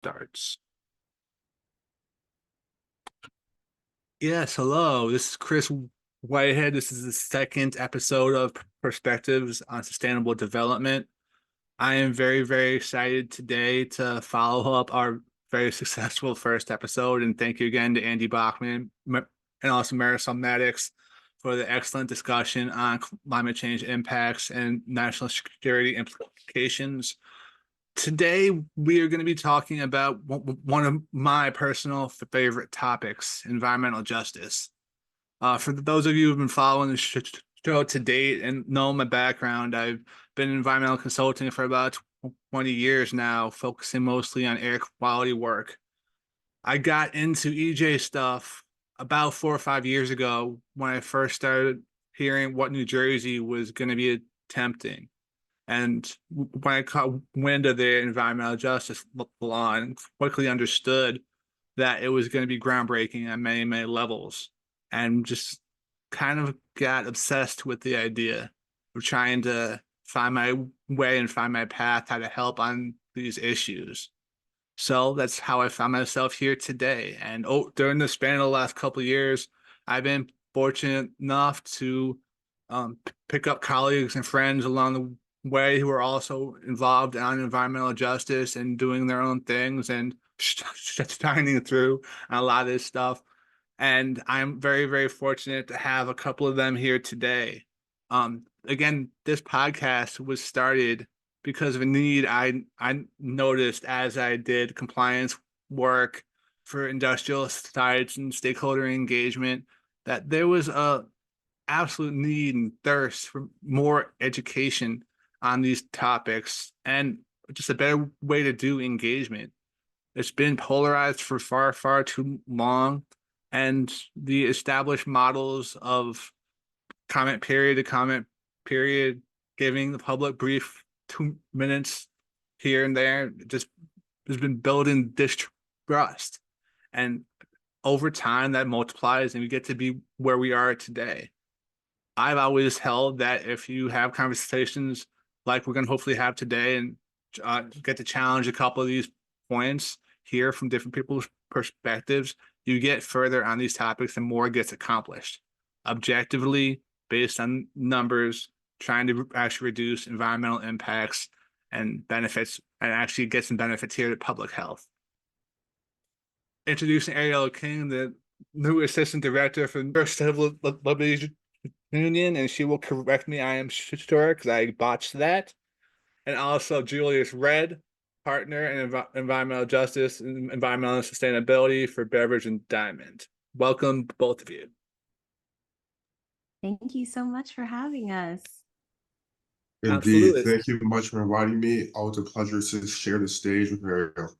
starts. Yes, hello. This is Chris Whitehead. This is the second episode of Perspectives on Sustainable Development. I am very, very excited today to follow up our very successful first episode. And thank you again to Andy Bachman and also Marisol Maddox for the excellent discussion on climate change impacts and national security implications. Today, we are going to be talking about one of my personal favorite topics, environmental justice. For those of you who've been following the show to date and know my background, I've been environmental consulting for about 20 years now, focusing mostly on air quality work. I got into EJ stuff about 4 or 5 years ago when I first started hearing what New Jersey was going to be attempting. And when I caught wind of the environmental justice law and quickly understood that it was going to be groundbreaking on many, many levels, and just kind of got obsessed with the idea of trying to find my way and find my path, how to help on these issues. So that's how I found myself here today. And during the span of the last couple of years, I've been fortunate enough to pick up colleagues and friends along the way who are also involved on environmental justice and doing their own things and shining through on a lot of this stuff. And I'm very, very fortunate to have a couple of them here today. Again, this podcast was started because of a need I noticed as I did compliance work for industrial sites and stakeholder engagement, that there was a absolute need and thirst for more education on these topics and just a better way to do engagement. It's been polarized for far, far too long, and the established models of comment period to comment period, giving the public brief 2 minutes here and there, just has been building distrust. And over time, that multiplies, and we get to be where we are today. I've always held that if you have conversations like we're going to hopefully have today and get to challenge a couple of these points, hear from different people's perspectives, you get further on these topics and more gets accomplished objectively based on numbers, trying to actually reduce environmental impacts and benefits and actually get some benefits here to public health. Introducing Arielle King, the new assistant director for the Civil Liberties Union, and she will correct me, I am sure, because I botched that. And also Julius Red, partner in environmental justice and environmental sustainability for Beverage and Diamond. Welcome, both of you. Thank you so much for having us. Indeed. Absolutely. Thank you much for inviting me. Always a pleasure to share the stage with Arielle.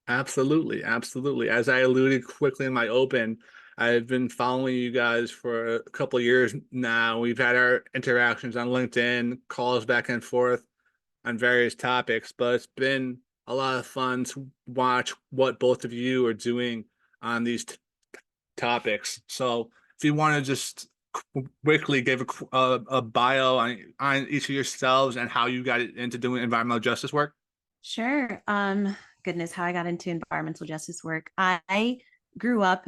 Absolutely, absolutely. As I alluded quickly in my open, I've been following you guys for a couple of years now. We've had our interactions on LinkedIn, calls back and forth on various topics, but it's been a lot of fun to watch what both of you are doing on these topics. So if you want to just quickly give a bio on each of yourselves and how you got into doing environmental justice work. Sure. Goodness, how I got into environmental justice work. I grew up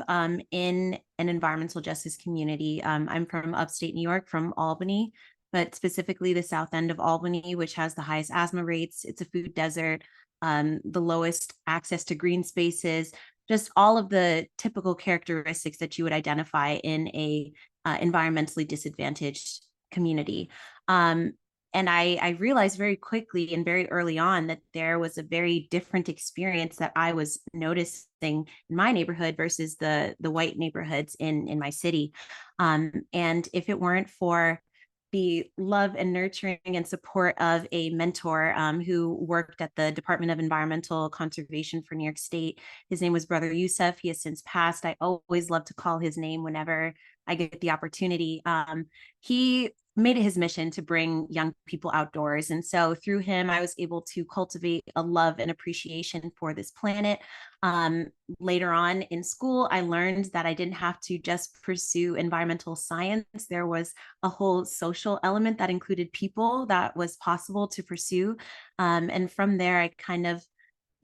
in an environmental justice community. I'm from upstate New York, from Albany, but specifically the south end of Albany, which has the highest asthma rates. It's a food desert, the lowest access to green spaces, just all of the typical characteristics that you would identify in a environmentally disadvantaged community. And I realized very quickly and very early on that there was a very different experience that I was noticing in my neighborhood versus the white neighborhoods in my city. And if it weren't for the love and nurturing and support of a mentor who worked at the Department of Environmental Conservation for New York State. His name was Brother Youssef. He has since passed. I always love to call his name whenever I get the opportunity. He made it his mission to bring young people outdoors. And so through him, I was able to cultivate a love and appreciation for this planet. Later on in school, I learned that I didn't have to just pursue environmental science. There was a whole social element that included people that was possible to pursue. And from there, I kind of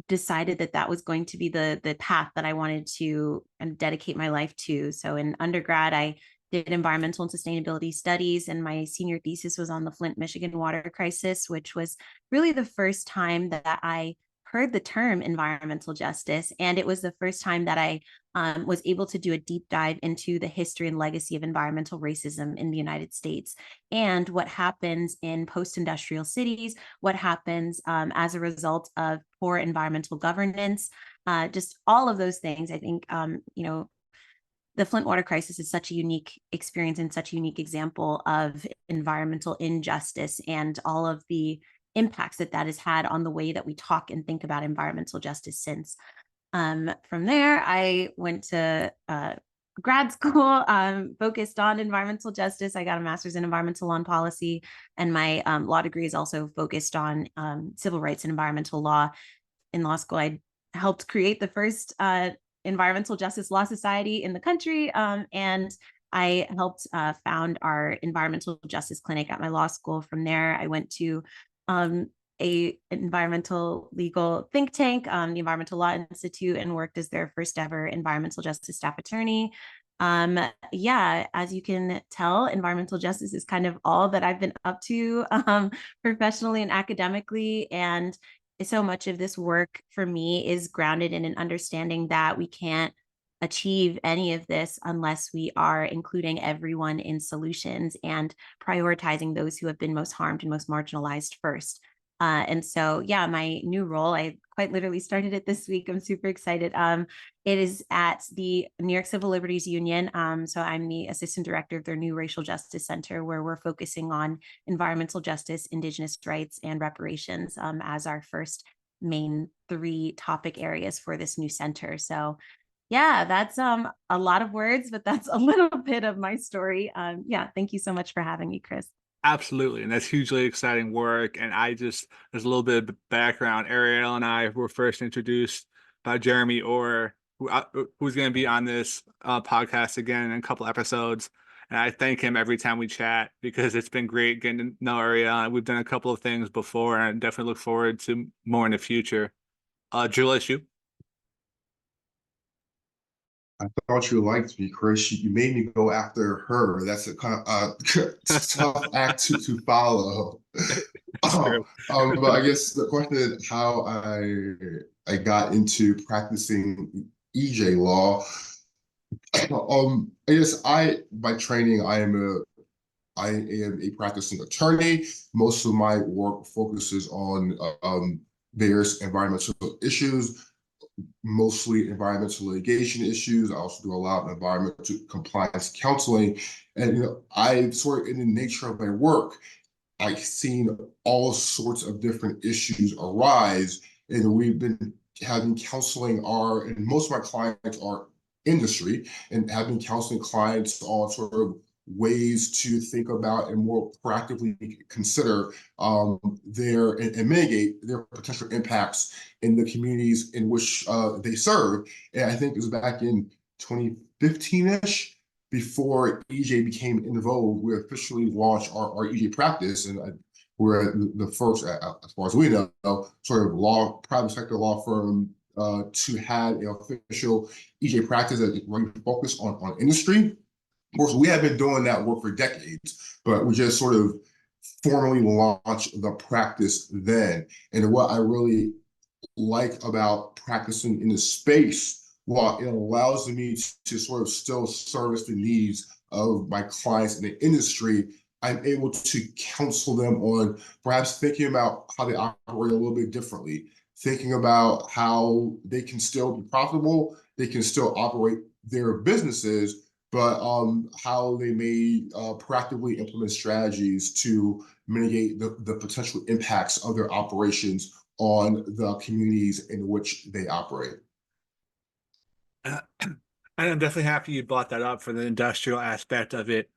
decided that that was going to be the path that I wanted to dedicate my life to. So in undergrad, I did environmental and sustainability studies, and my senior thesis was on the Flint, Michigan water crisis, which was really the first time that I heard the term environmental justice. And it was the first time that I was able to do a deep dive into the history and legacy of environmental racism in the United States and what happens in post-industrial cities, what happens as a result of poor environmental governance, just all of those things. I think, the Flint water crisis is such a unique experience and such a unique example of environmental injustice and all of the impacts that that has had on the way that we talk and think about environmental justice since. From there, I went to grad school focused on environmental justice. I got a master's in environmental law and policy, and my law degree is also focused on civil rights and environmental law. In law school, I helped create the first environmental justice law society in the country, and I helped found our environmental justice clinic at my law school. From there, I went to a environmental legal think tank, the Environmental Law Institute, and worked as their first ever environmental justice staff attorney. Yeah, as you can tell, environmental justice is kind of all that I've been up to professionally and academically. And so much of this work for me is grounded in an understanding that we can't achieve any of this unless we are including everyone in solutions and prioritizing those who have been most harmed and most marginalized first. And so, yeah, my new role, I quite literally started it this week. I'm super excited. It is at the New York Civil Liberties Union. So I'm the assistant director of their new Racial Justice Center, where we're focusing on environmental justice, Indigenous rights, and reparations as our first main 3 topic areas for this new center. So yeah, that's a lot of words, but that's a little bit of my story. Yeah, thank you so much for having me, Chris. Absolutely. And that's hugely exciting work. And there's a little bit of background. Arielle and I were first introduced by Jeremy Orr, who's going to be on this podcast again in a couple episodes. And I thank him every time we chat because it's been great getting to know Arielle. We've done a couple of things before, and I definitely look forward to more in the future. Julius, you? I thought you liked me, Chris. You made me go after her. That's a kind of tough act to follow. It's true. But I guess the question is how I got into practicing EJ law. I guess by training I am a practicing attorney. Most of my work focuses on various environmental issues, mostly environmental litigation issues. I also do a lot of environmental compliance counseling. And I sort of, in the nature of my work, I've seen all sorts of different issues arise. And we've been having counseling and most of my clients are industry, and have been counseling clients on sort of ways to think about and more proactively consider and mitigate their potential impacts in the communities in which they serve. And I think it was back in 2015-ish, before EJ became in vogue, we officially launched our EJ practice, and we're the first, as far as we know, sort of private sector law firm to have an official EJ practice that really focus on industry. Of course, we have been doing that work for decades, but we just sort of formally launched the practice then. And what I really like about practicing in this space, while it allows me to sort of still service the needs of my clients in the industry, I'm able to counsel them on perhaps thinking about how they operate a little bit differently, thinking about how they can still be profitable, they can still operate their businesses, but how they may proactively implement strategies to mitigate the potential impacts of their operations on the communities in which they operate. And I'm definitely happy you brought that up for the industrial aspect of it.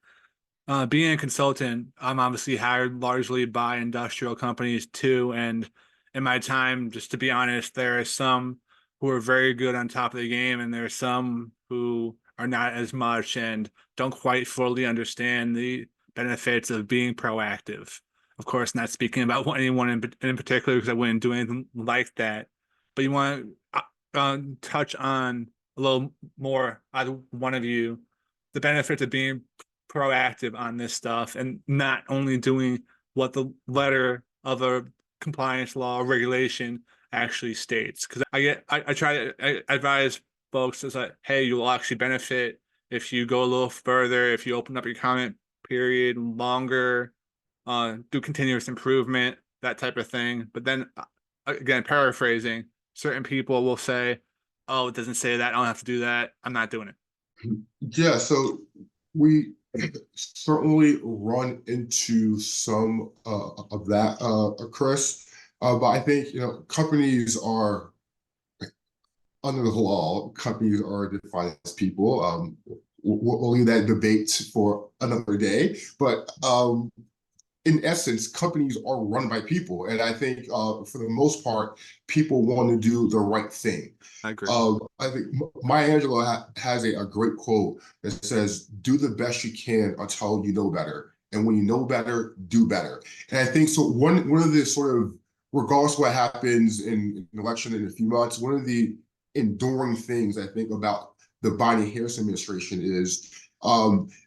Being a consultant, I'm obviously hired largely by industrial companies too. And in my time, just to be honest, there are some who are very good on top of the game, and there are some who are not as much and don't quite fully understand the benefits of being proactive. Of course, not speaking about anyone in particular, because I wouldn't do anything like that. but you want to touch on a little more, either one of you, the benefits of being proactive on this stuff and not only doing what the letter of a compliance law or regulation actually states. Because I try to I advise folks, it's like, hey, you'll actually benefit if you go a little further, if you open up your comment period longer, do continuous improvement, that type of thing. But then again, paraphrasing, certain people will say, oh, it doesn't say that, I don't have to do that, I'm not doing it. Yeah, so we certainly run into some of that, Chris. But I think, companies are, under the law, companies are defined as people. We'll leave that debate for another day. But in essence, companies are run by people. And I think for the most part, people want to do the right thing. I agree. I think Maya Angelou has a great quote that says, do the best you can until you know better. And when you know better, do better. And I think so one of the sort of, regardless of what happens in an election in a few months, one of the enduring things I think about the Biden-Harris administration is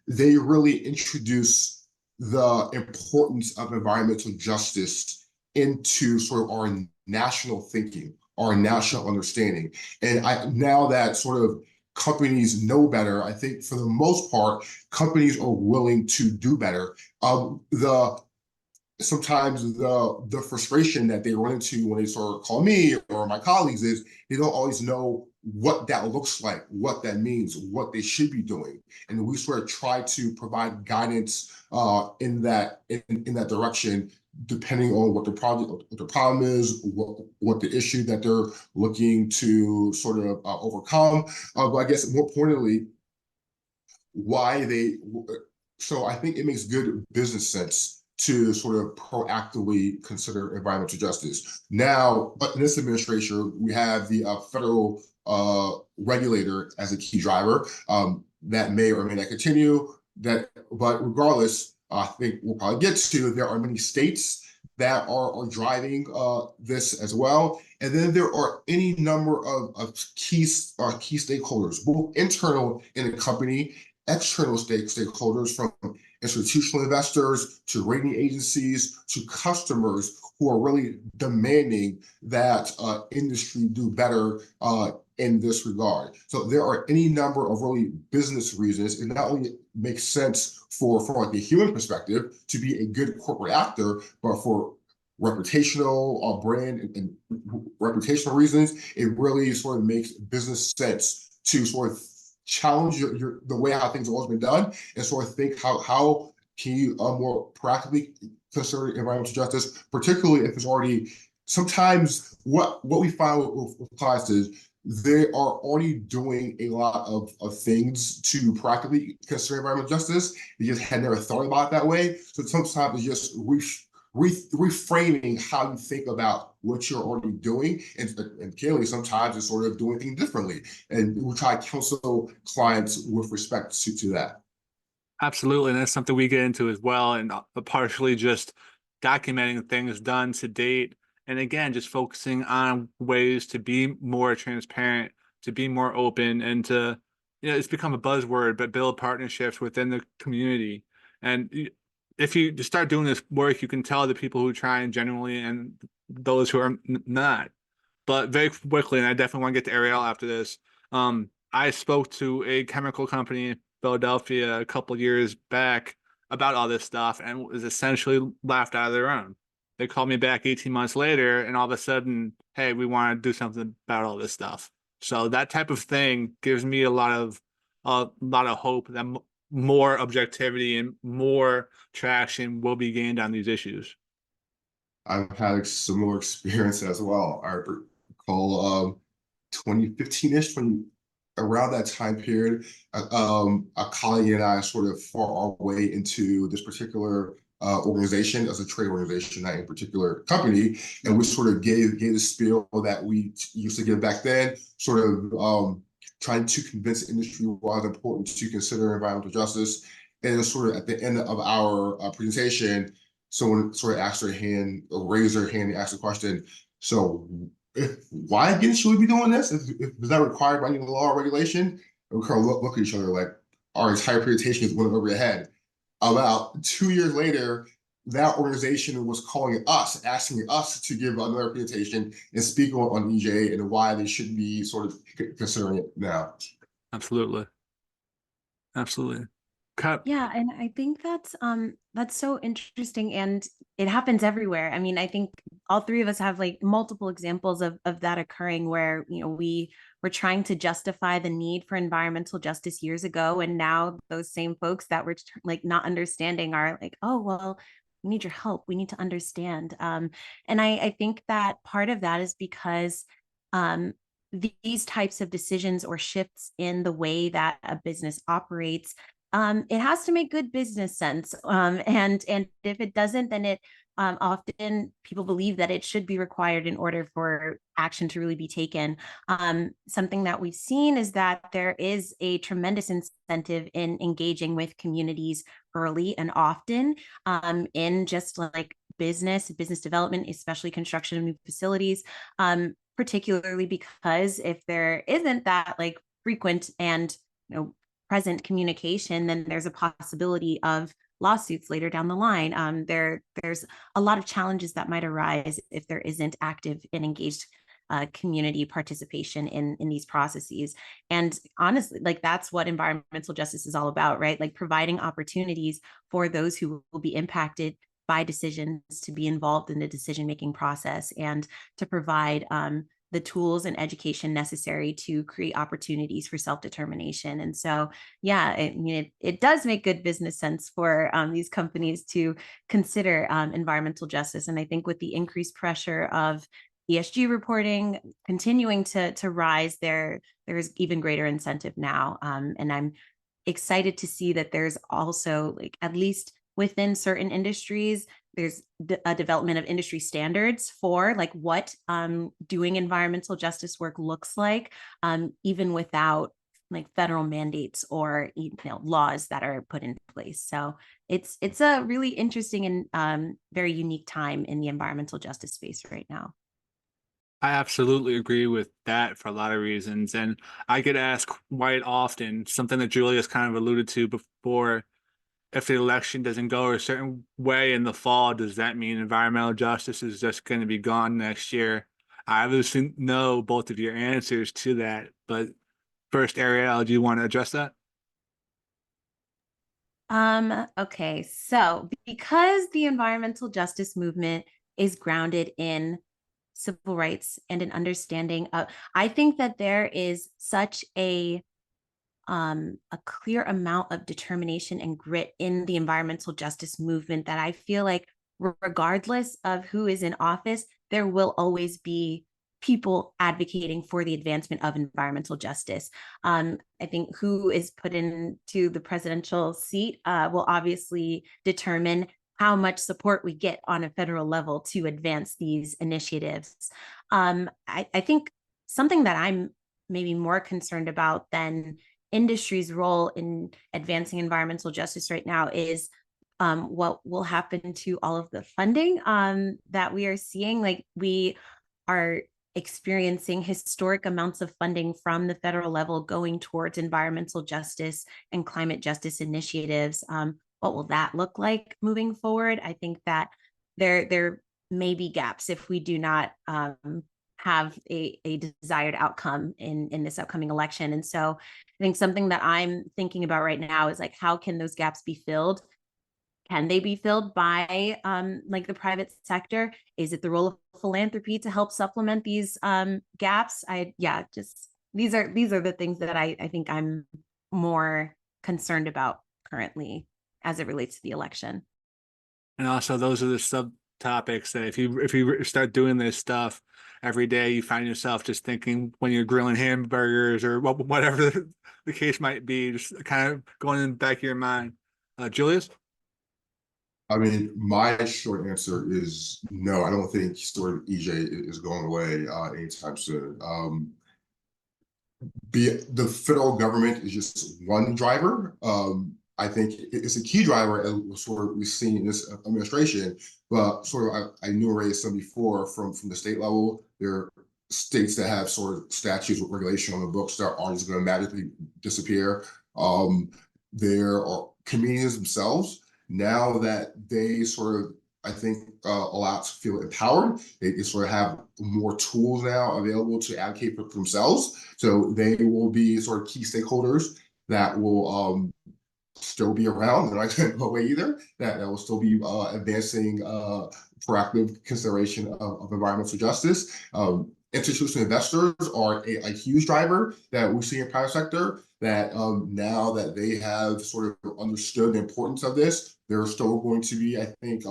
they really introduce the importance of environmental justice into sort of our national thinking, our national understanding. And now that sort of companies know better, I think for the most part, companies are willing to do better. Sometimes the frustration that they run into when they sort of call me or my colleagues is they don't always know what that looks like, what that means, what they should be doing. And we sort of try to provide guidance in that direction, depending on what the problem is, what the issue that they're looking to sort of overcome. But I guess more pointedly, why they. So I think it makes good business sense to sort of proactively consider environmental justice. Now, but in this administration, we have the federal regulator as a key driver. That may or may not continue. But regardless, I think we'll probably get to, there are many states that are driving this as well. And then there are any number of key stakeholders, both internal in the company, external stakeholders, from institutional investors to rating agencies to customers, who are really demanding that industry do better in this regard. So there are any number of really business reasons. It not only makes sense for like the human perspective to be a good corporate actor, but for reputational brand and reputational reasons, it really sort of makes business sense to sort of challenge the way how things have always been done, and sort of think how can you more proactively consider environmental justice, particularly if it's already. Sometimes what we find with clients is they are already doing a lot of things to practically consider environmental justice. They just had never thought about it that way. So sometimes it's just reframing how you think about what you're already doing, and clearly sometimes it's sort of doing things differently. And we try to counsel clients with respect to that. Absolutely. And that's something we get into as well. And partially just documenting things done to date. And again, just focusing on ways to be more transparent, to be more open, and to, it's become a buzzword, but build partnerships within the community. And if you just start doing this work, you can tell the people who try and genuinely and those who are not. But very quickly, and I definitely want to get to Arielle after this. I spoke to a chemical company in Philadelphia a couple years back about all this stuff and was essentially laughed out of their own. They called me back 18 months later, and all of a sudden, hey, we want to do something about all this stuff. So that type of thing gives me a lot of hope that more objectivity and more traction will be gained on these issues. I've had a similar experience as well. I recall 2015-ish, around that time period, a colleague and I sort of fought our way into this particular organization, as a trade organization, not a particular company, and we sort of gave the spiel that we used to give back then, sort of trying to convince the industry why it's important to consider environmental justice. And sort of at the end of our presentation, someone sort of asked their hand, or raised their hand and asked the question, so why again should we be doing this? Is that required by any law or regulation? And we kind of look at each other like our entire reputation is went over your head. About 2 years later, that organization was calling us, asking us to give another presentation and speak on EJ and why they should be sort of considering it now. Absolutely. Absolutely. Cut. Yeah, and I think that's so interesting, and it happens everywhere. I mean, I think all three of us have like multiple examples of that occurring where, you know, we were trying to justify the need for environmental justice years ago, and now those same folks that were like not understanding are like, oh, well, we need your help. We need to understand. And I think that part of that is because um these types of decisions or shifts in the way that a business operates, it has to make good business sense. And if it doesn't, then it often people believe that it should be required in order for action to really be taken. Something that we've seen is that there is a tremendous incentive in engaging with communities early and often, in just like business development, especially construction of new facilities. Particularly because if there isn't that like frequent and, you know, present communication, then there's a possibility of lawsuits later down the line. There's a lot of challenges that might arise if there isn't active and engaged community participation in these processes. And honestly, like that's what environmental justice is all about, right? Like providing opportunities for those who will be impacted by decisions to be involved in the decision-making process and to provide the tools and education necessary to create opportunities for self-determination. And so, yeah, I mean, it does make good business sense for these companies to consider environmental justice. And I think with the increased pressure of ESG reporting continuing to rise, there's even greater incentive now. And I'm excited to see that there's also like at least within certain industries, there's a development of industry standards for like what doing environmental justice work looks like, even without like federal mandates or, you know, laws that are put in place. So it's a really interesting and very unique time in the environmental justice space right now. I absolutely agree with that for a lot of reasons. And I get asked quite often, something that Julius kind of alluded to before, if the election doesn't go a certain way in the fall, does that mean environmental justice is just going to be gone next year? I obviously know both of your answers to that, but first, Arielle, do you want to address that? Okay, so because the environmental justice movement is grounded in civil rights and an understanding of, I think that there is such a clear amount of determination and grit in the environmental justice movement that I feel like regardless of who is in office, there will always be people advocating for the advancement of environmental justice. I think who is put into the presidential seat will obviously determine how much support we get on a federal level to advance these initiatives. I think something that I'm maybe more concerned about than industry's role in advancing environmental justice right now is what will happen to all of the funding that we are seeing. Like we are experiencing historic amounts of funding from the federal level going towards environmental justice and climate justice initiatives. What will that look like moving forward? I think that there may be gaps if we do not have a desired outcome in this upcoming election. And so I think something that I'm thinking about right now is like, how can those gaps be filled? Can they be filled by like the private sector? Is it the role of philanthropy to help supplement these gaps? Just these are the things that I think I'm more concerned about currently as it relates to the election. And also, those are the subtopics that if you start doing this stuff every day, you find yourself just thinking when you're grilling hamburgers or whatever the case might be, just kind of going in the back of your mind. Julius? I mean, my short answer is no. I don't think sort of EJ is going away anytime soon. The federal government is just one driver. I think it's a key driver, and sort of we've seen in this administration. But sort of, I enumerated some before from the state level. There states that have sort of statutes with regulation on the books that aren't just going to magically disappear. There are communities themselves now that they sort of, I think, allow to feel empowered. They sort of have more tools now available to advocate for themselves. So they will be sort of key stakeholders that will still be around. They're not going to go away either. That will still be advancing proactive consideration of environmental justice. Institutional investors are a huge driver that we see in private sector, that now that they have sort of understood the importance of this, they're still going to be, I think,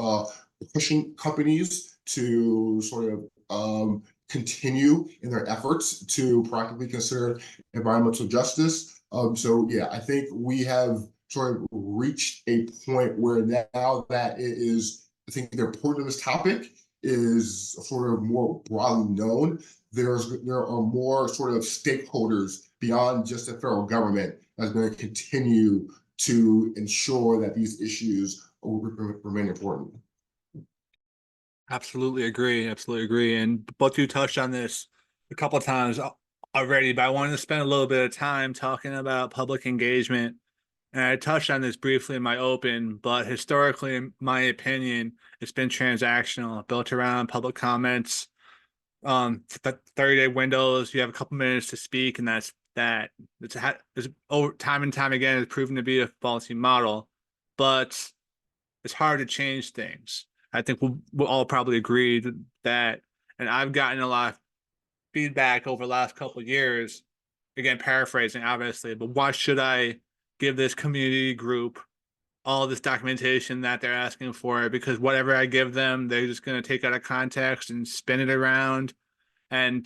pushing companies to sort of continue in their efforts to proactively consider environmental justice. So yeah, I think we have sort of reached a point where now that it is, I think the importance of this topic is sort of more broadly known. There are more sort of stakeholders beyond just the federal government that's going to continue to ensure that these issues remain important. Absolutely agree. Absolutely agree. And both you touched on this a couple of times already, but I wanted to spend a little bit of time talking about public engagement. And I touched on this briefly in my open, but historically, in my opinion, it's been transactional, built around public comments. 30-day windows, you have a couple minutes to speak, and that's that. It's over time and time again, it's proven to be a faulty model, but it's hard to change things. I think we'll all probably agree that, and I've gotten a lot of feedback over the last couple of years, again, paraphrasing, obviously, but why should I give this community group all this documentation that they're asking for? Because whatever I give them, they're just going to take out of context and spin it around and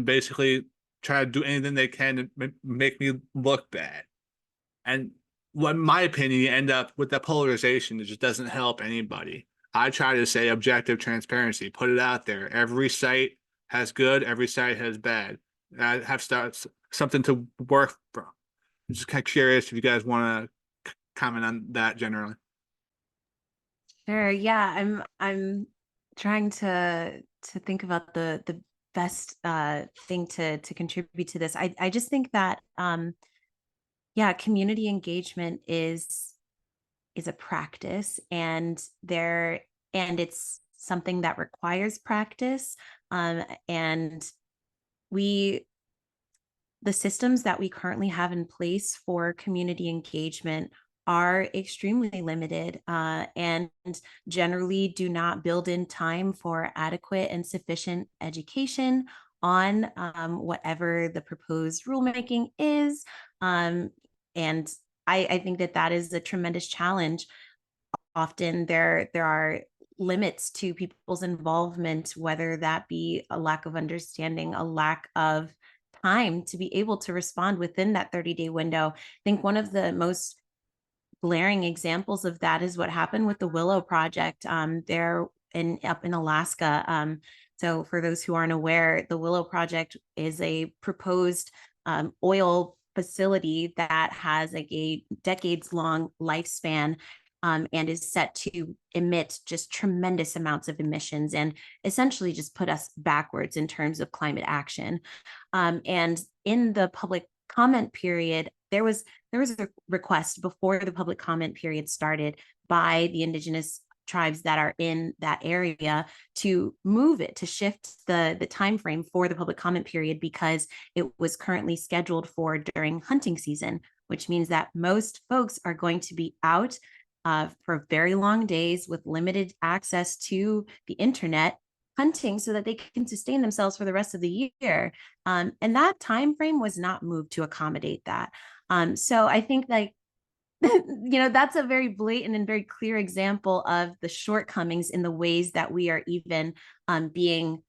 basically try to do anything they can to make me look bad. And what, in my opinion, you end up with that polarization. It just doesn't help anybody. I try to say objective transparency, put it out there. Every site has good, every site has bad. I have something to work from. I'm just kind of curious if you guys want to comment on that generally. Sure. Yeah, I'm trying to think about the best thing to contribute to this. I just think that yeah, community engagement is a practice, and it's something that requires practice. And the systems that we currently have in place for community engagement are extremely limited and generally do not build in time for adequate and sufficient education on whatever the proposed rulemaking is. And I think that is a tremendous challenge. Often there are limits to people's involvement, whether that be a lack of understanding, a lack of time to be able to respond within that 30-day window. I think one of the most glaring examples of that is what happened with the Willow Project there up in Alaska. So for those who aren't aware, the Willow Project is a proposed oil facility that has a decades-long lifespan and is set to emit just tremendous amounts of emissions and essentially just put us backwards in terms of climate action. And in the public comment period, there was a request before the public comment period started by the indigenous tribes that are in that area to move it, to shift the time frame for the public comment period, because it was currently scheduled for during hunting season, which means that most folks are going to be out for very long days with limited access to the internet, hunting so that they can sustain themselves for the rest of the year. And that time frame was not moved to accommodate that. So I think that's a very blatant and very clear example of the shortcomings in the ways that we are even being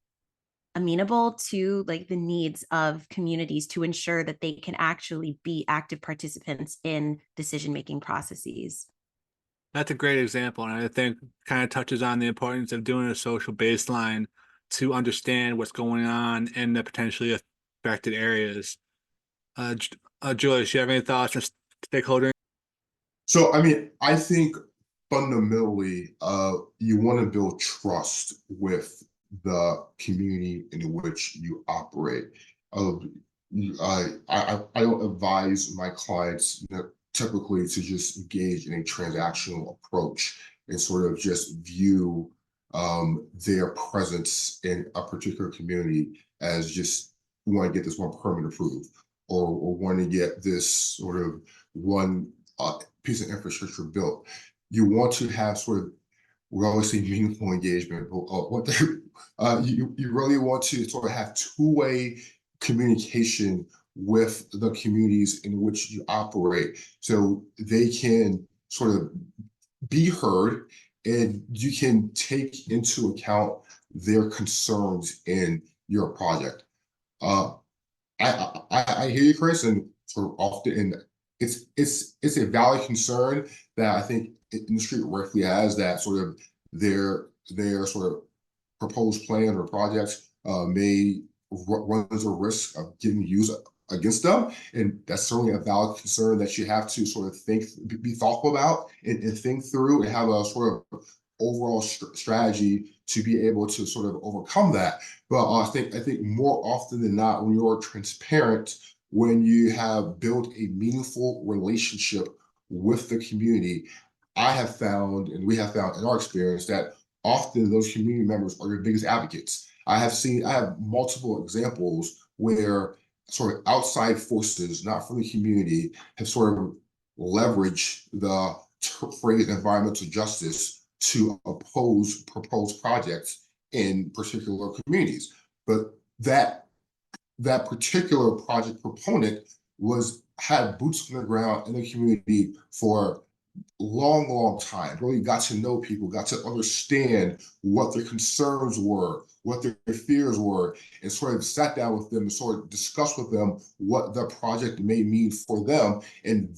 amenable to the needs of communities to ensure that they can actually be active participants in decision-making processes. That's a great example, and I think kind of touches on the importance of doing a social baseline to understand what's going on in the potentially affected areas. Julius, do you have any thoughts on stakeholder? So, I mean, I think fundamentally, you want to build trust with the community in which you operate. I don't advise my clients, typically, to just engage in a transactional approach and sort of just view their presence in a particular community as just, we want to get this one permit approved, or want to get this sort of one piece of infrastructure built. You want to have sort of, we always say meaningful engagement, but you really want to sort of have two-way communication with the communities in which you operate, so they can sort of be heard and you can take into account their concerns in your project. Uh, I hear you, Chris, and sort of often, and it's a valid concern that I think industry rightfully has, that sort of their sort of proposed plan or projects may run a risk of getting used against them, and that's certainly a valid concern that you have to sort of be thoughtful about, and think through, and have a sort of overall strategy to be able to sort of overcome that. But I think more often than not, when you're transparent, when you have built a meaningful relationship with the community, I have found, and we have found in our experience, that often those community members are your biggest advocates. I have multiple examples where sort of outside forces, not from the community, have sort of leveraged the phrase environmental justice to oppose proposed projects in particular communities. But that particular project proponent had boots on the ground in the community for long time, really got to know people, got to understand what their concerns were, what their fears were, and sort of sat down with them and sort of discussed with them what the project may mean for them. And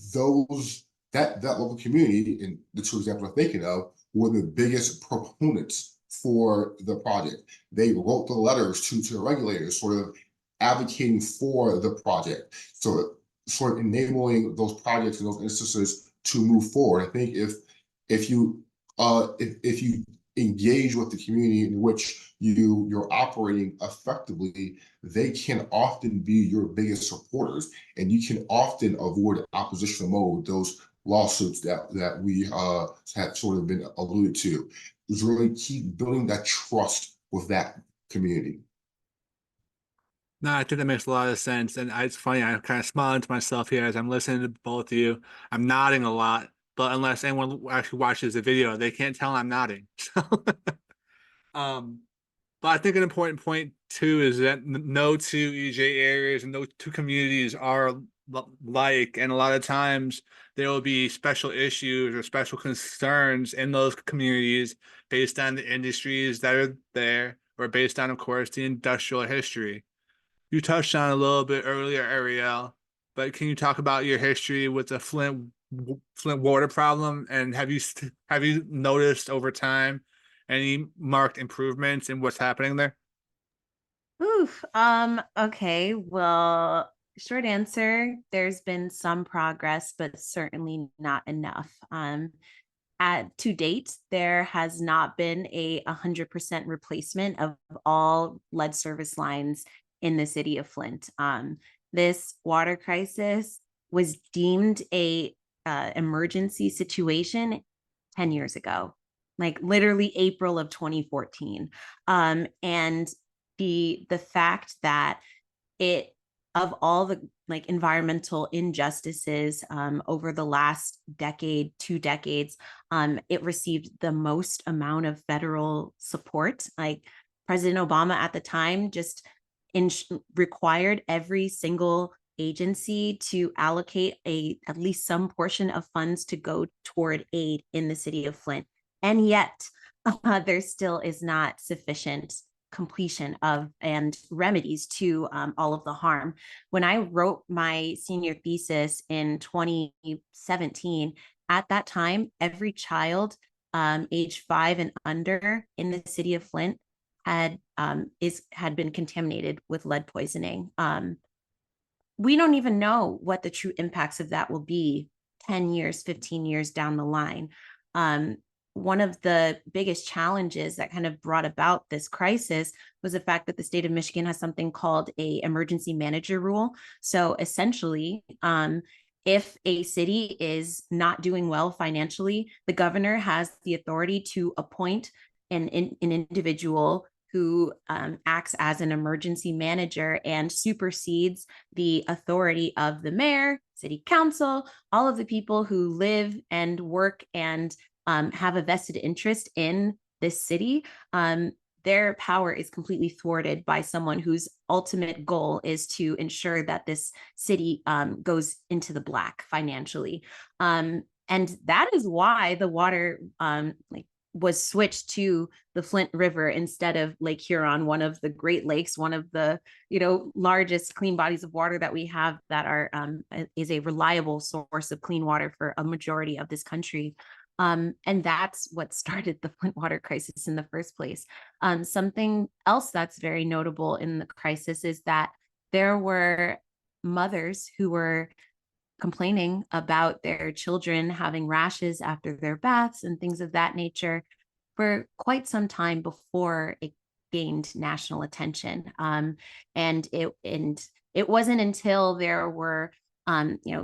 that local community, and the two examples I'm thinking of, were the biggest proponents for the project. They wrote the letters to the regulators, sort of advocating for the project, so sort of enabling those projects in those instances to move forward. I think if you engage with the community in which you're operating effectively, they can often be your biggest supporters, and you can often avoid oppositional mode, those lawsuits that we have sort of been alluded to. Is really keep building that trust with that community. No, I think that makes a lot of sense. And it's funny, I'm kind of smiling to myself here as I'm listening to both of you. I'm nodding a lot, but unless anyone actually watches the video, they can't tell I'm nodding. Um, but I think an important point too is that no two EJ areas and no two communities are like, and a lot of times there will be special issues or special concerns in those communities based on the industries that are there, or based on, of course, the industrial history. You touched on it a little bit earlier, Arielle, but can you talk about your history with the Flint water problem, and have you noticed over time any marked improvements in what's happening there? Oof. Okay. Well, short answer, there's been some progress, but certainly not enough. To date, there has not been a 100% replacement of all lead service lines in the city of Flint. This water crisis was deemed a emergency situation 10 years ago, like literally April of 2014. And the fact that it, of all the like environmental injustices over the last decade, 2 decades, it received the most amount of federal support. Like President Obama at the time just required every single agency to allocate at least some portion of funds to go toward aid in the city of Flint. And yet there still is not sufficient completion of and remedies to all of the harm. When I wrote my senior thesis in 2017, at that time, every child age 5 and under in the city of Flint had been contaminated with lead poisoning. We don't even know what the true impacts of that will be 10 years, 15 years down the line. one of the biggest challenges that kind of brought about this crisis was the fact that the state of Michigan has something called a emergency manager rule. So essentially, if a city is not doing well financially, the governor has the authority to appoint an individual who acts as an emergency manager and supersedes the authority of the mayor, city council, all of the people who live and work and have a vested interest in this city. Their power is completely thwarted by someone whose ultimate goal is to ensure that this city goes into the black financially. And that is why the water was switched to the Flint River instead of Lake Huron, one of the Great Lakes, one of the largest clean bodies of water that we have that are is a reliable source of clean water for a majority of this country. And that's what started the Flint water crisis in the first place. Something else that's very notable in the crisis is that there were mothers who were complaining about their children having rashes after their baths and things of that nature for quite some time before it gained national attention. And it wasn't until there were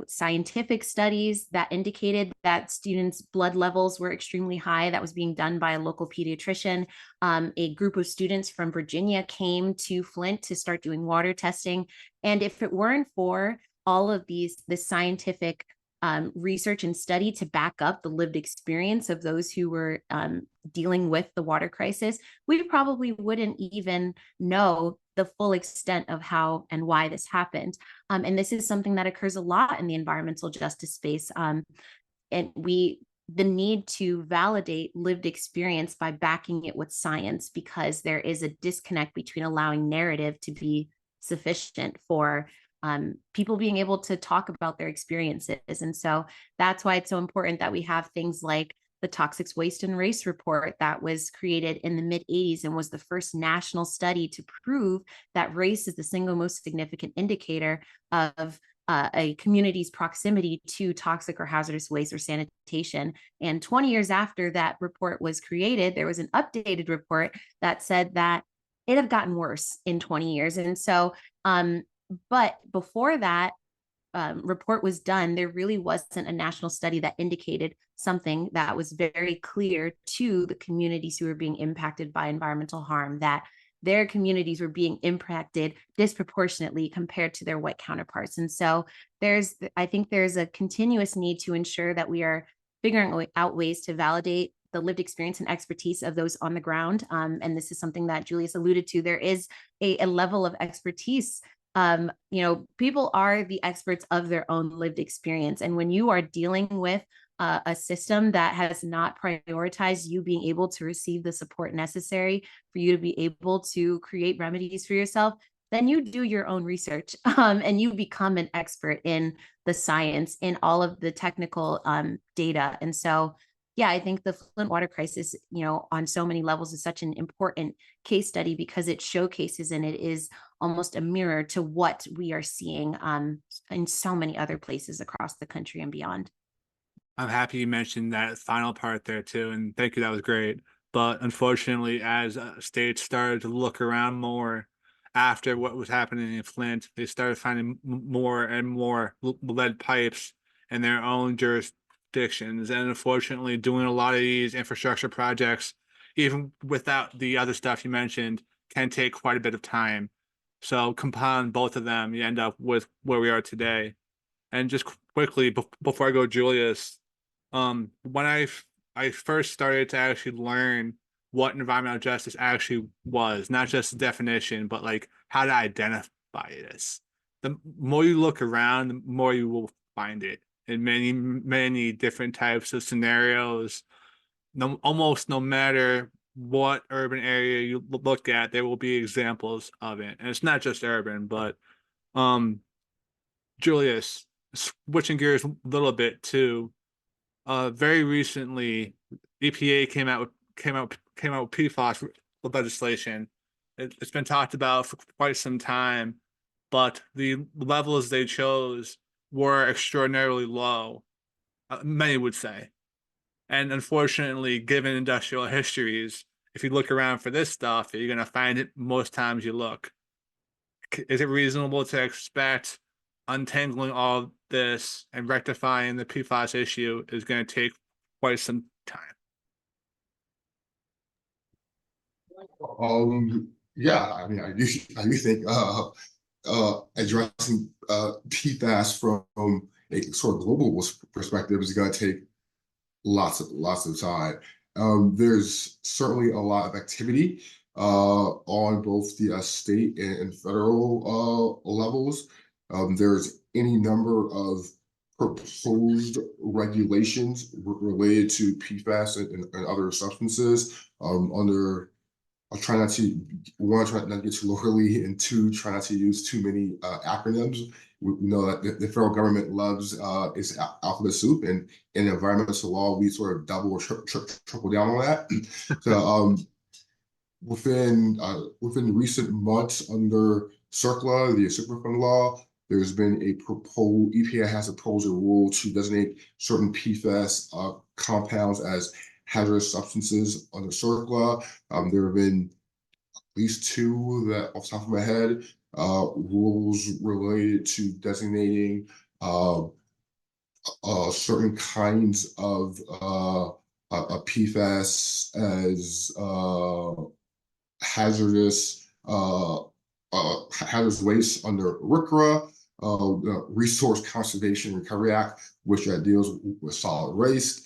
scientific studies that indicated that students' blood levels were extremely high. That was being done by a local pediatrician. A group of students from Virginia came to Flint to start doing water testing. And if it weren't for all of this scientific research and study to back up the lived experience of those who were dealing with the water crisis, we probably wouldn't even know the full extent of how and why this happened. And this is something that occurs a lot in the environmental justice space. And the need to validate lived experience by backing it with science, because there is a disconnect between allowing narrative to be sufficient for people being able to talk about their experiences. And so that's why it's so important that we have things like the Toxic Waste and Race report that was created in the mid-'80s and was the first national study to prove that race is the single most significant indicator of a community's proximity to toxic or hazardous waste or sanitation. And 20 years after that report was created, there was an updated report that said that it had gotten worse in 20 years. And so, but before that report was done, there really wasn't a national study that indicated something that was very clear to the communities who were being impacted by environmental harm, that their communities were being impacted disproportionately compared to their white counterparts. And so I think there's a continuous need to ensure that we are figuring out ways to validate the lived experience and expertise of those on the ground. And this is something that Julius alluded to. There is a level of expertise. People are the experts of their own lived experience. And when you are dealing with a system that has not prioritized you being able to receive the support necessary for you to be able to create remedies for yourself, then you do your own research and you become an expert in the science, in all of the technical data. And so, yeah, I think the Flint water crisis, on so many levels is such an important case study because it showcases and it is almost a mirror to what we are seeing in so many other places across the country and beyond. I'm happy you mentioned that final part there too, and thank you, that was great. But unfortunately, as states started to look around more after what was happening in Flint, they started finding more and more lead pipes in their own jurisdictions. And unfortunately, doing a lot of these infrastructure projects, even without the other stuff you mentioned, can take quite a bit of time. So compound both of them, you end up with where we are today. And just quickly, before I go, Julius, when I first started to actually learn what environmental justice actually was, not just the definition, but like how to identify this. The more you look around, the more you will find it in many, many different types of scenarios. Almost no matter what urban area you look at, there will be examples of it. And it's not just urban, but Julius, switching gears a little bit too. Very recently, EPA came out with PFAS legislation. It's been talked about for quite some time, but the levels they chose were extraordinarily low. Many would say, And unfortunately, given industrial histories, if you look around for this stuff, you're going to find it most times you look. Is it reasonable to expect untangling all this and rectifying the PFAS issue is going to take quite some time? Yeah, I mean, I do think addressing PFAS from a sort of global perspective is going to take lots of time. There's certainly a lot of activity on both the state and federal levels. There's any number of proposed regulations related to PFAS and other substances under. I'll try not to try not to get too locally, and two, try not to use too many acronyms. We know that the federal government loves its alphabet soup, and in environmental law, we sort of double or triple down on that. So within recent months under CERCLA, the Superfund law, there's been a proposed, EPA has proposed a rule to designate certain PFAS compounds as hazardous substances under CERCLA. There have been at least two that, off the top of my head, rules related to designating certain kinds of PFAS as hazardous waste under RCRA, the Resource Conservation Recovery Act, which deals with solid waste.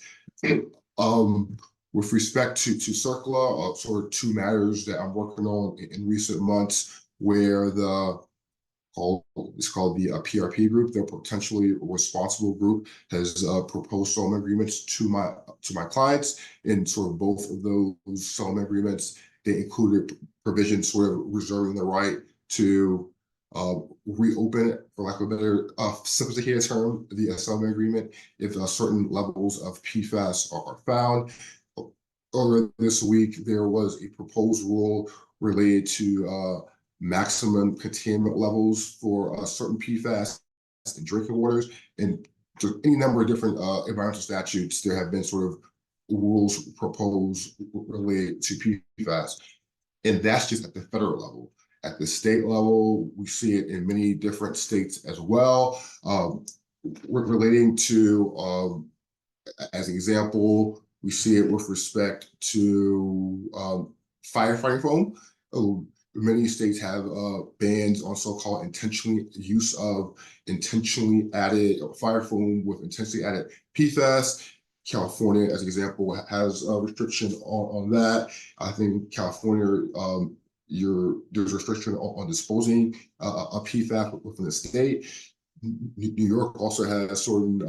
With respect to CERCLA, sort of two matters that I'm working on in recent months, where it's called the PRP group, the potentially responsible group, has proposed settlement agreements to my clients. And sort of both of those settlement agreements, they included provisions sort of reserving the right to reopen it, for lack of a better sophisticated term, the settlement agreement if certain levels of PFAS are found. Earlier this week, there was a proposed rule related to maximum containment levels for certain PFAS in drinking waters, and any number of different environmental statutes. There have been sort of rules proposed related to PFAS, and that's just at the federal level. At the state level, we see it in many different states as well. Relating to, as an example, we see it with respect to firefighting foam. Many states have bans on so-called intentionally added fire foam with intentionally added PFAS. California, as an example, has a restriction on that. I think California, there's restriction on disposing of PFAS within the state. New York also has certain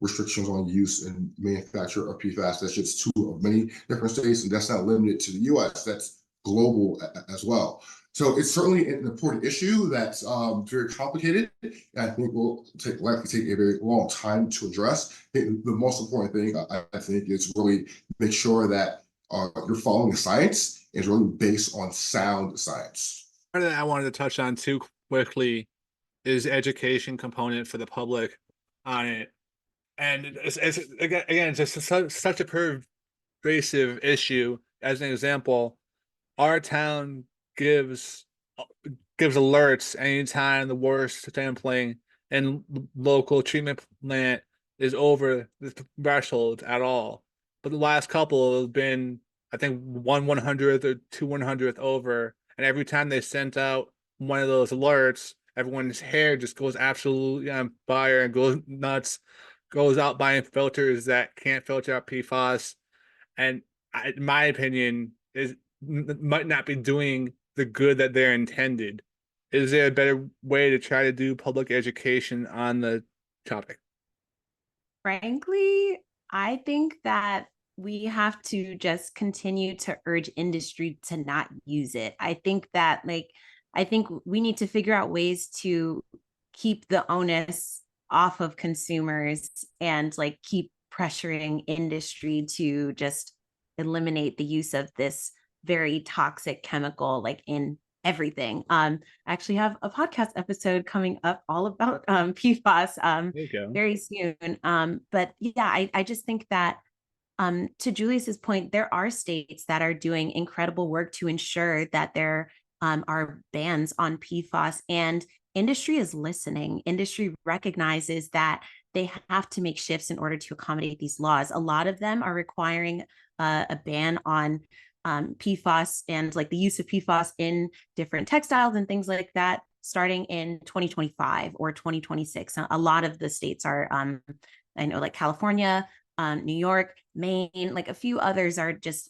restrictions on use and manufacture of PFAS. That's just two of many different states, and that's not limited to the U.S. That's global as well. So it's certainly an important issue that's very complicated, and I think will likely take a very long time to address. The most important thing, I think, is really make sure that you're following the science and it's really based on sound science. Part of that I wanted to touch on too quickly is the education component for the public on it. And again, it's just such a pervasive issue. As an example, our town gives alerts anytime the water sampling and local treatment plant is over the threshold at all. But the last couple have been, I think, 1/100th or 2/100th over, and every time they sent out one of those alerts, everyone's hair just goes absolutely on fire and goes nuts, goes out buying filters that can't filter out PFAS, and in my opinion, might not be doing the good that they're intended. Is there a better way to try to do public education on the topic? Frankly, I think that we have to just continue to urge industry to not use it. I think we need to figure out ways to keep the onus off of consumers and keep pressuring industry to just eliminate the use of this very toxic chemical in everything. I actually have a podcast episode coming up all about PFAS There you go. very soon. But yeah, I just think that To Julius's point, there are states that are doing incredible work to ensure that there are bans on PFAS, and industry is listening. Industry recognizes that they have to make shifts in order to accommodate these laws. A lot of them are requiring a ban on PFAS and like the use of PFAS in different textiles and things like that starting in 2025 or 2026. A lot of the states are, I know like California, New York, Maine, like a few others are just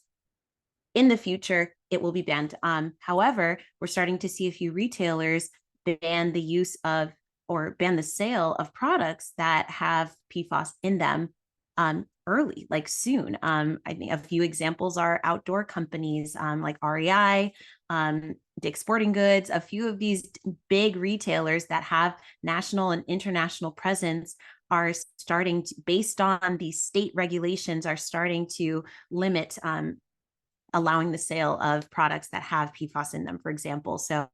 in the future, it will be banned. However, we're starting to see a few retailers ban the use of or ban the sale of products that have PFAS in them early, like soon. I think a few examples are outdoor companies like REI, Dick's Sporting Goods, a few of these big retailers that have national and international presence are starting to, based on these state regulations, are starting to limit allowing the sale of products that have PFAS in them, for example. So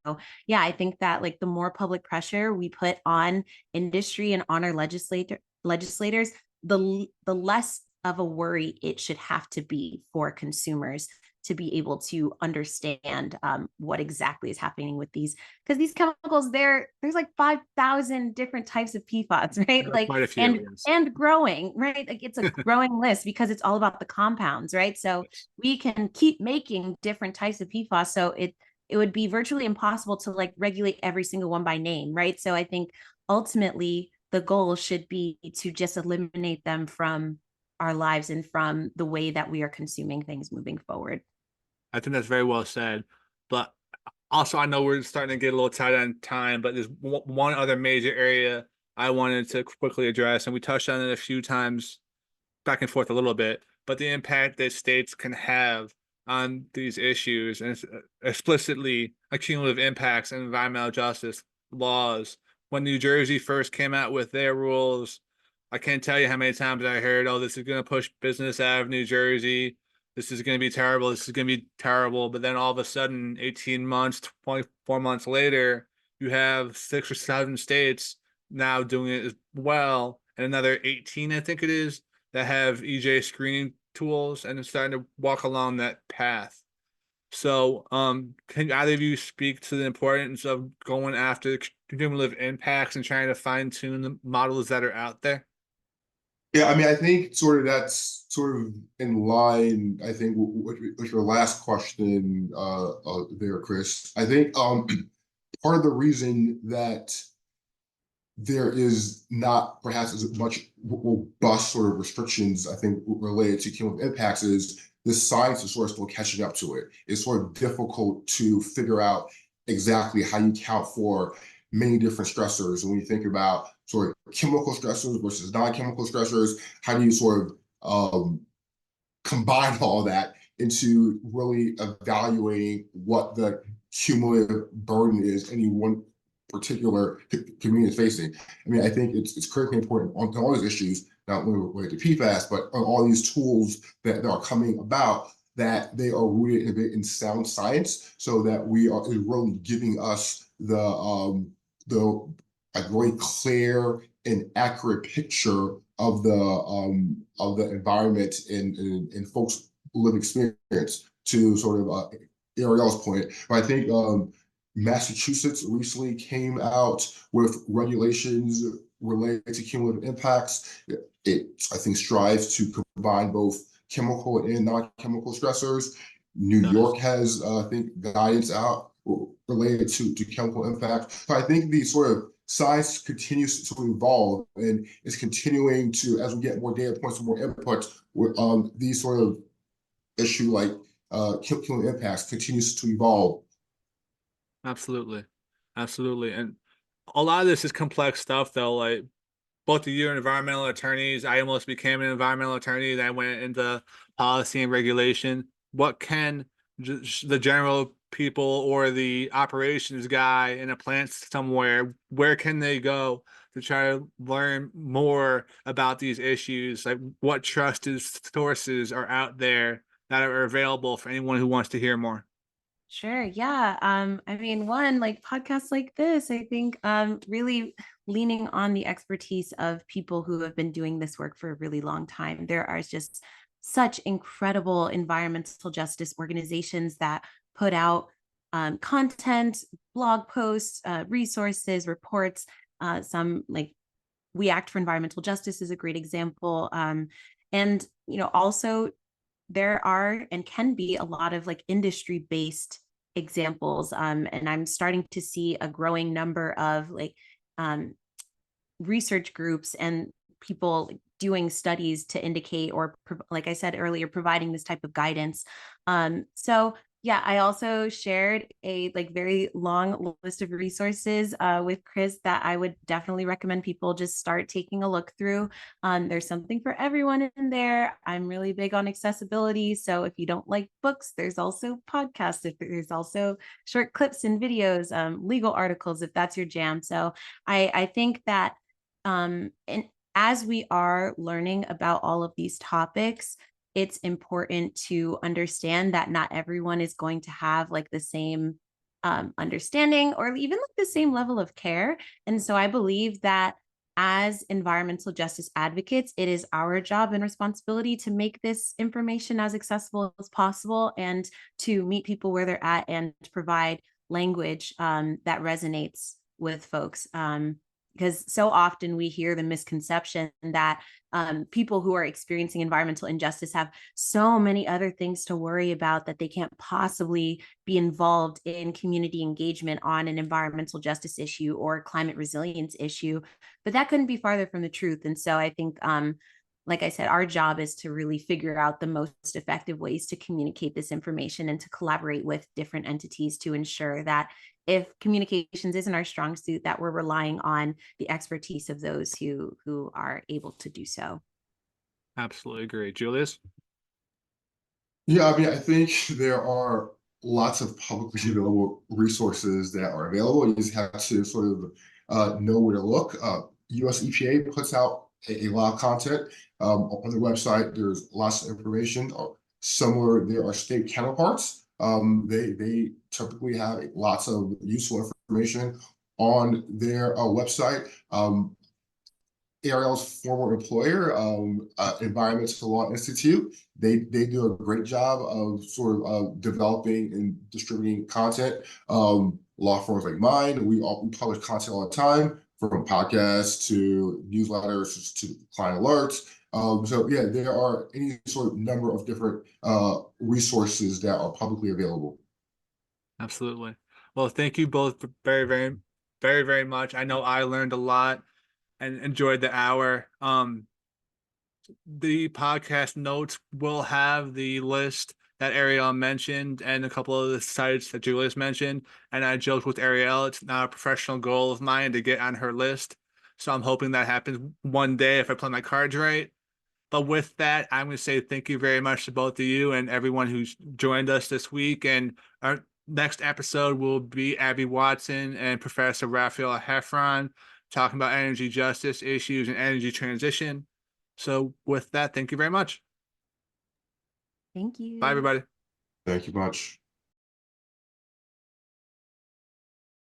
yeah, I think that like the more public pressure we put on industry and on our legislators, the less of a worry it should have to be for consumers to be able to understand what exactly is happening with these, because these chemicals, there's like 5,000 different types of PFAS, right? Like quite a few, yes. and growing, right? Like it's a growing list because it's all about the compounds, right? So we can keep making different types of PFAS. So it would be virtually impossible to like regulate every single one by name, right? So I think ultimately the goal should be to just eliminate them from our lives and from the way that we are consuming things moving forward. I think that's very well said. But also, I know we're starting to get a little tight on time, but there's one other major area I wanted to quickly address, and we touched on it a few times back and forth a little bit, but the impact that states can have on these issues and explicitly cumulative impacts and environmental justice laws. When New Jersey first came out with their rules, I can't tell you how many times I heard, oh, this is going to push business out of New Jersey. This is going to be terrible. This is going to be terrible. But then all of a sudden, 18 months, 24 months later, you have 6 or 7 states now doing it as well. And another 18, I think it is, that have EJ screening tools and it's starting to walk along that path. So, can either of you speak to the importance of going after cumulative impacts and trying to fine tune the models that are out there? Yeah, I mean, I think sort of that's sort of in line, I think, with your last question there, Chris. I think part of the reason that there is not perhaps as much robust sort of restrictions, I think, related to cumulative impacts is the science is sort of still catching up to it. It's sort of difficult to figure out exactly how you count for many different stressors. And when you think about sort of chemical stressors versus non-chemical stressors, how do you sort of combine all that into really evaluating what the cumulative burden is any one particular community is facing? I mean, I think it's critically important on all these issues, not only related to PFAS, but on all these tools that are coming about, that they are rooted in sound science, so that we are really giving us the a very clear and accurate picture of the environment and folks' lived experience. To sort of Arielle's point, but I think Massachusetts recently came out with regulations related to cumulative impacts. It, I think, strives to combine both chemical and non-chemical stressors. New York has, I think, guidance out related to chemical impact. So I think the sort of science continues to evolve and is continuing to, as we get more data points and more input, these sort of issue like cumulative impacts continues to evolve. Absolutely. Absolutely. And a lot of this is complex stuff, though. Like, both of you are environmental attorneys. I almost became an environmental attorney. Then I went into policy and regulation. What can the general people or the operations guy in a plant somewhere, where can they go to try to learn more about these issues? Like, what trusted sources are out there that are available for anyone who wants to hear more? Sure. Yeah. I mean, one, like podcasts like this, I think really leaning on the expertise of people who have been doing this work for a really long time. There are just such incredible environmental justice organizations that put out content, blog posts, resources, reports. Some like We Act for Environmental Justice is a great example. And also there are and can be a lot of like industry based examples. And I'm starting to see a growing number of um, research groups and people doing studies to indicate, or like I said earlier, providing this type of guidance. So yeah, I also shared a like very long list of resources with Chris that I would definitely recommend people just start taking a look through. There's something for everyone in there. I'm really big on accessibility. So if you don't like books, there's also podcasts. If there's also short clips and videos, legal articles, if that's your jam. So I think that and as we are learning about all of these topics, it's important to understand that not everyone is going to have like the same understanding or even like the same level of care. And so I believe that as environmental justice advocates, it is our job and responsibility to make this information as accessible as possible and to meet people where they're at and to provide language that resonates with folks. Because so often we hear the misconception that people who are experiencing environmental injustice have so many other things to worry about that they can't possibly be involved in community engagement on an environmental justice issue or climate resilience issue. But that couldn't be farther from the truth. And so I think, like I said, our job is to really figure out the most effective ways to communicate this information and to collaborate with different entities to ensure that if communications isn't our strong suit, that we're relying on the expertise of those who are able to do so. Absolutely agree. Julius? Yeah, I mean, I think there are lots of publicly available resources that are available. You just have to sort of know where to look. US EPA puts out a lot of content on their website. There's lots of information. Somewhere there are state counterparts. They typically have lots of useful information on their website. Arielle's former employer, Environmental Law Institute, they do a great job of sort of developing and distributing content. Law firms like mine, we publish content all the time, from podcasts to newsletters to client alerts. So yeah, there are any sort of number of different resources that are publicly available. Absolutely. Well, thank you both very, very, very, very much. I know I learned a lot and enjoyed the hour. The podcast notes will have the list that Arielle mentioned and a couple of the sites that Julius mentioned. And I joked with Arielle, it's not a professional goal of mine to get on her list. So I'm hoping that happens one day if I play my cards right. But with that, I'm going to say thank you very much to both of you and everyone who's joined us this week. And our next episode will be Abby Watson and Professor Raphael Heffron talking about energy justice issues and energy transition. So with that, thank you very much. Thank you. Bye, everybody. Thank you much.